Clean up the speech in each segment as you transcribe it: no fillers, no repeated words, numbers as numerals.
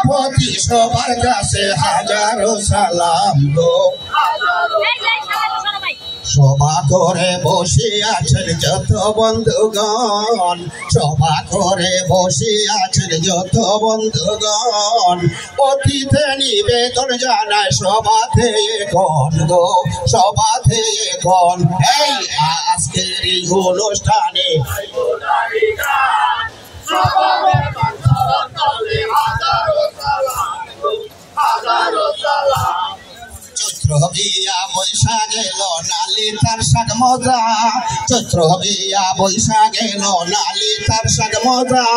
সভাপতি সবার কাছে হাজারো সালাম গো। সভা করে বসে আছেন যত বন্ধুগণ, সভা করে বসে আছেন যত বন্ধুগণ, অতিথি নিবেদন জানায় সভাতে এখন গো, সভাতে এখন। এই আজকের এই অনুষ্ঠানে চৈত্র বিয়া বৈশাখ এলো নালি তার শাক মজা, চৈত্র বিয়া বৈশাখ এলো নালি তার শাক মজা,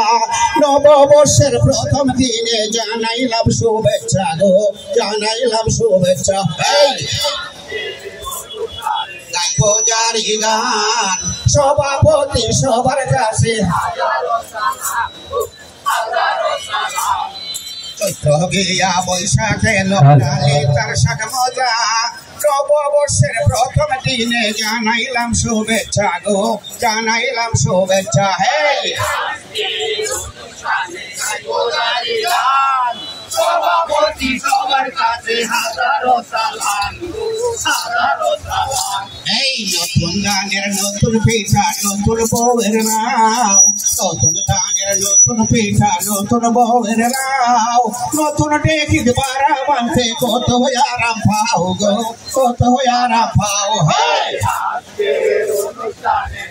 নববর্ষের প্রথম দিনে জানাইলাম শুভেচ্ছা গো, জানাইলাম শুভেচ্ছা। এই গাইব জারি গান সভাপতি সবার কাছে চৈত্র বিয়া বৈশাখ এলো নালি তার শাক মজা, নববর্ষের প্রথম দিনে জানাইলাম শুভেচ্ছা গো, জানাইলাম শুভেচ্ছা। হেই সভাপতি সবার কাছে হাজারো সালাম, হাজারো সালাম। এই নতুন গানের নতুন পিঠা নতুন বউয়ের নাও, নতুন গানের নতুন পিঠা নতুন বউয়ের নাও, নতুন ডেকিত বারা বানতে কত আরাম পাও গো, কত আরাম পাও।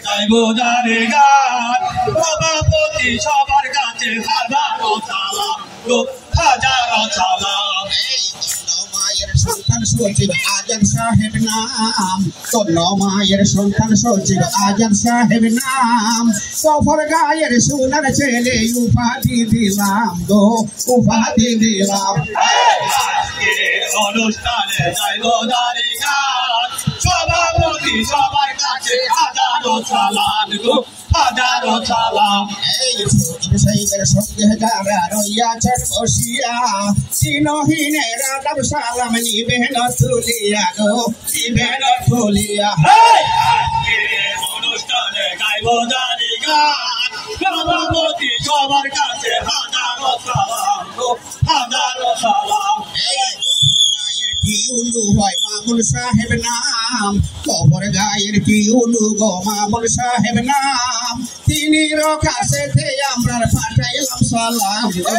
গাইব জারি গান সভাপতি সবার কাছে হাজারো সালাম গো, হাজারো সালাম। মায়ের সন্তান সচিব আজাদ সাহেব নাম, তন্ন মায়ের সন্তান সচিব আজাদ সাহেব নাম, সফর গায়ের সোনার ছেলে উপাধি দিলাম গো, উপাধি দিলাম। অনুষ্ঠানে গাইব জারি গান সভাপতি সবার কাছে হাজারো সালাম গো, হাজারো সালাম। এই সাহেবের সঙ্গে যারা রইয়াছেন বসিয়া, চিহ্নহীনের আদাব সালাম নিবেন তুলিয়া গো, নিবেন তুলিয়া। অনুষ্ঠানে গাইব জারি গান সভাপতি সবার কাছে হাজারো সালাম গো, হাজারো সালাম। টিউলু হয় মামুন সাহেব নাম, কবর গায়ের টিউলু গো মামুন সাহেব নাম, তিনি কাছে আমরা পাঠাইলাম সালাম গো।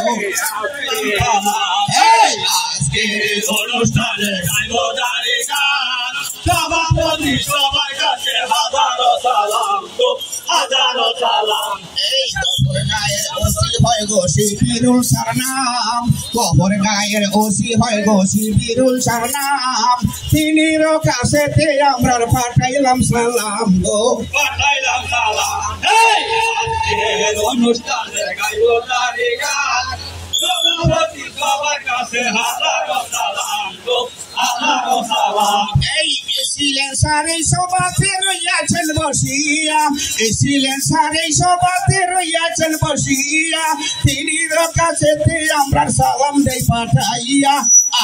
আজকের অনুষ্ঠানে গাইব জারি গান সভাপতি সবার কাছে হাজারো সালাম গো, হাজারো সালাম। এই কবর গায়ের ওসি হয় গো শিবিরুল সার নাম, কবর গায়ের ওসি হয় গো শিবিরুল সার নাম, তিনি কাছে আমরা পাঠাইলাম সালাম গো, পাঠাইলাম সালাম। এই অনুষ্ঠানে গাইব জারি গান সভাপতি সবার কাছে হাজারো সালাম গো, হাজারো সালাম। এই এসিলেন সারে সভাতে রইয়াছেন বসিয়া, এসিলেন সারে সভাতে রইয়াছেন বসিয়া, তিনি কাছে আমরা সালাম দেই পাঠাইয়া।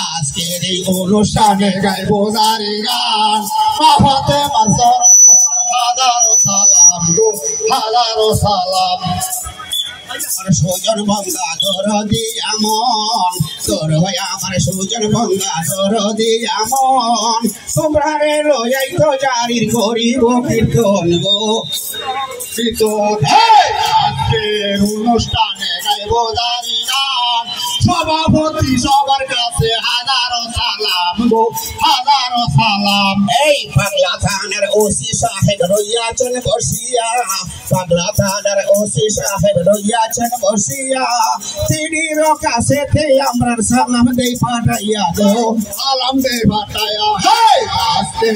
আজকের এই অনুষ্ঠানে গাইব জারি গান মাফাতে মানসর হাজারো সালাম গো, হাজারো সালাম। সুজন বঙ্গা ধর দিয়া মন, তোর হয়ে আমার সুজন বঙ্গা ধর দিয়া মন, তোমরা রে লইয়াই তো জারির করিব কীর্তন গো, কীর্তন। আজকের অনুষ্ঠানে গাইব জারি গান সভাপতি সবার কাছে হাজারো সালাম গো, হাজারো সালাম। এই পাগলা থানার ওসি সাহেব রইয়াছেন বসিয়া, পাগলা থানার ওসি সাহেব রইয়াছেন বসিয়া, তিনি কাছে আমরা সালাম দেই পাঠাইয়া গো, সালাম দেই পাঠাইয়া। আজকে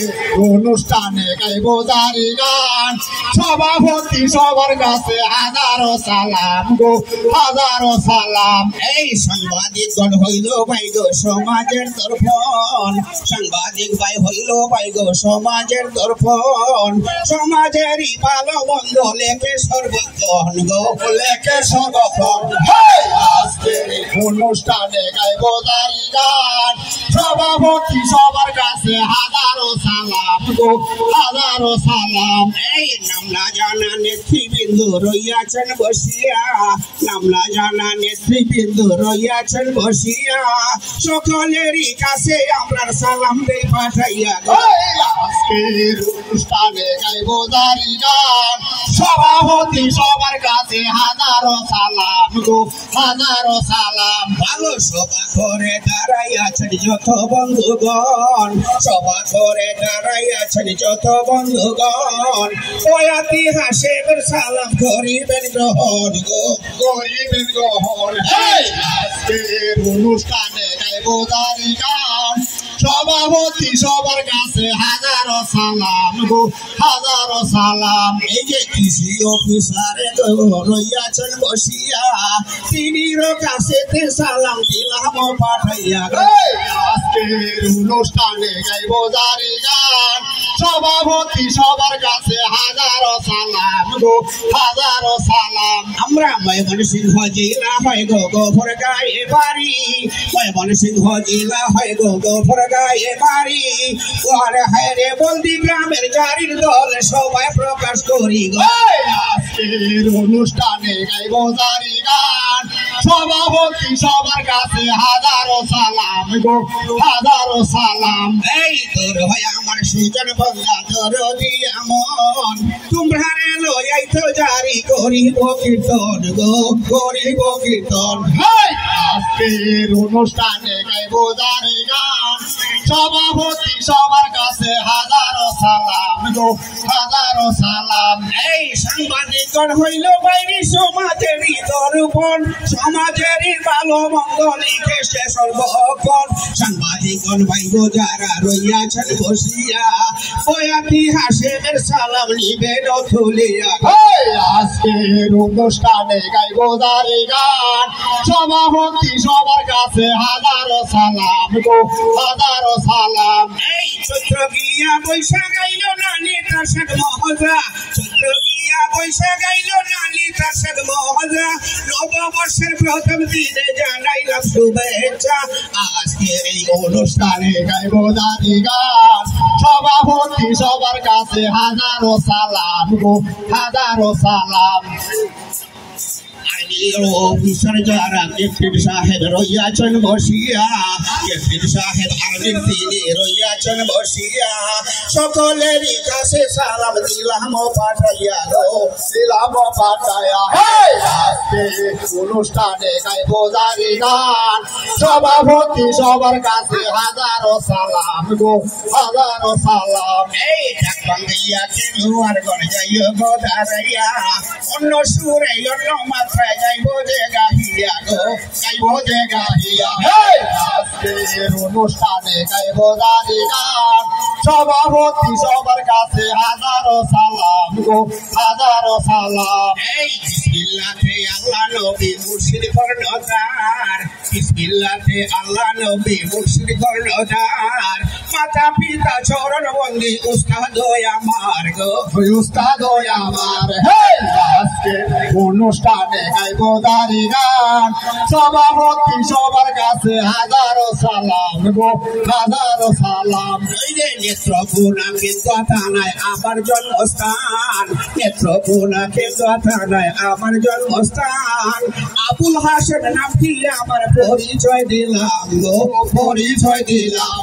অনুষ্ঠানে গাইব জারি গান সভাপতি সবার কাছে হাজারো সালাম গো, হাজারো সালাম। এই সাংবাদিকগণ হইল ভাই গো সমাজের দর্পণ, সাংবাদিক ভাই হইল ভাই গো সমাজের দর্পণ, সমাজেরই ভালো মন্দ লেখে সর্বক্ষণ গো লেখে সর্বক্ষণ আজকের অনুষ্ঠানে গাইব দাঁড়ি গান সভাপতি সবার কাছে হাজারো সালাম গো হাজারো সালাম। এই নাম না জানা নেতৃবৃন্দ রইয়াছেন বসিয়া নাম না জানা নেতৃবৃন্দ রইয়াছেন বসিয়া সকলেরই কাছে আমরা সালাম দেই পাঠাইয়া আজকের অনুষ্ঠানে গাইব দাঁড়ি গান সভাপতি সবার কাছে হাজারো সালাম গো হাজারো সালাম। ভালো সভা করে দাঁড়াইয়াছেন যত বন্ধুগণ সভা করে দাঁড়াইয়াছেন যত বন্ধুগণ প্রয়াতি হাসেবের সালাম করিবেন গ্রহণ গো করিবেন গ্রহণ। আজকের অনুষ্ঠানে গাইব দাঁড়ি গান সভাপতি সবার কাছে হাজারো সালাম গো হাজারো সালাম। এই যে কৃষি অফিসারে রইয়াছেন বসিয়া তিনির কাছে সালাম দিলাম পাঠাইয়া আজকের অনুষ্ঠানে গাইব দাঁড়ি গান সভাপতি সবার কাছে হাজারো সালাম গো হাজারো সালাম। আমরা ময়মনসিংহ জেলা হয় গো গোফর গায়ে বাড়ি ময়মনসিংহ জেলা হয় গো গোফর গায়ে বাড়ি ওরে হায় রে বলদি গ্রামের জারির দল সবাই প্রকাশ করি গো আজকের অনুষ্ঠানে গাইব দাঁড়ি গান সভাপতি সবার কাছে হাজারো সালাম গো হাজারো সালাম। এই তোর হয় আমার সুজন বন্ধা তোর দিয়া মন তোমরা রে লই তো জারি করিব কীর্তন গো করিব কীর্তন। আজকের অনুষ্ঠানে গাইব দাঁড়ি গান সভাপতি সবার কাছে হাজারো সালাম গো হাজারো সালাম। এই সাংবাদিকগণ হইল বাইরে সমাজেরই দর্পণ সমাজেরই ভালো মন্দ লিখে সে সর্বক্ষণ সাংবাদিকগণ ভাইব যারা রইয়াছেন বসিয়া প্রয়াতি হাসেবের সালাম নিবেন তুলিয়া আজকের অনুষ্ঠানে গাইব দাঁড়ি গান সভাপতি সবার কাছে হাজারো সালাম গো হাজারো সালাম। এই চৈত্র গিয়া বৈশাখ গাইল নানি তার সাথ মহজা চৈত্র গিয়া বৈশাখ গাইল নানি তার সাথ মহজা নববর্ষের প্রথম দিনে জানাইলাম শুভেচ্ছা। আজকের এই অনুষ্ঠানে গাইব দাঁড়ি গান সভাপতি সবার কাছে হাজারো সালাম গো হাজারো সালাম। অফিসার যারা ক্যাপ্টেন সাহেব রইয়াছেন বসিয়া ক্যাপ্টেন সাহেব আর্মির তিনি রইয়াছেন বসিয়া সকলেরই কাছে সালাম দিলাম পাঠাইয়া গো দিলাম পাঠাইয়া। আজকের অনুষ্ঠানে গাইব দাঁড়ি গান সভাপতি সবার কাছে হাজারো সালাম গো হাজারো সালাম। এই ডাক বাঙ্গাইয়া খেলোয়ার গড় যাইও গো দাঁড়াইয়া অন্য সুরে অন্য মাত্রায় যাইব যে গাহিয়া গো গাইব যে গাহিয়া। আজকের অনুষ্ঠানে গাইব দাঁড়ি গান সভাপতি সবার কাছে হাজারো সালাম গো হাজারো সালাম। এই বিসমিল্লাহে আল্লাহ নবী মুর্শিদ কর্ণধার বিসমিল্লাহে আল্লাহ নবী মুর্শিদ কর্ণধার মাতা পিতা চরণ বন্দি উস্তাদ আমার গো উস্তাদ আমার। আজকের অনুষ্ঠানে গাইব দাঁড়ি গান সভাপতি সবার কাছে হাজারো সালাম গো হাজারো সালাম। নেত্রকোনাকে কথা নাই আমার জন্মস্থান নেত্রকোনাকে কথা নাই আমার জন্মস্থান আবুল হাসেন নামটি আমার পরিচয় দিলাম গো পরিচয় দিলাম।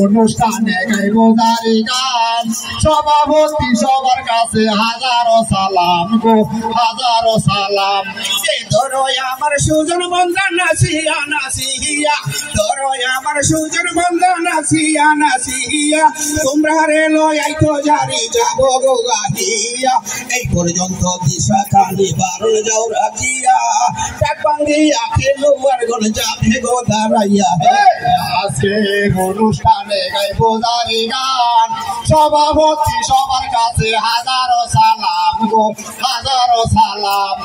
অনুষ্ঠানে গাইব দাঁড়ি গান সভাপতি সবার কাছে হাজারো সালাম গো হাজারো সালাম। ধরো আমার সুজন বন্ধন নাসিয়া নাসিয়া ধরো আমার সুজন বন্ধন নাসিয়া নাসিয়া তোমরা রে লই তো জারি যাব গো গাহিয়া এই পর্যন্ত দিশা খালি বারণ যাও রাখিয়া ডাক বাঙ্গিয়া খেলোয়ার গণ যাবে গো দাঁড়াইয়া। আজকের অনুষ্ঠানে গাইব দাঁড়ি গান সভাপতি সবার কাছে হাজারো সালাম গো হাজারো সালাম।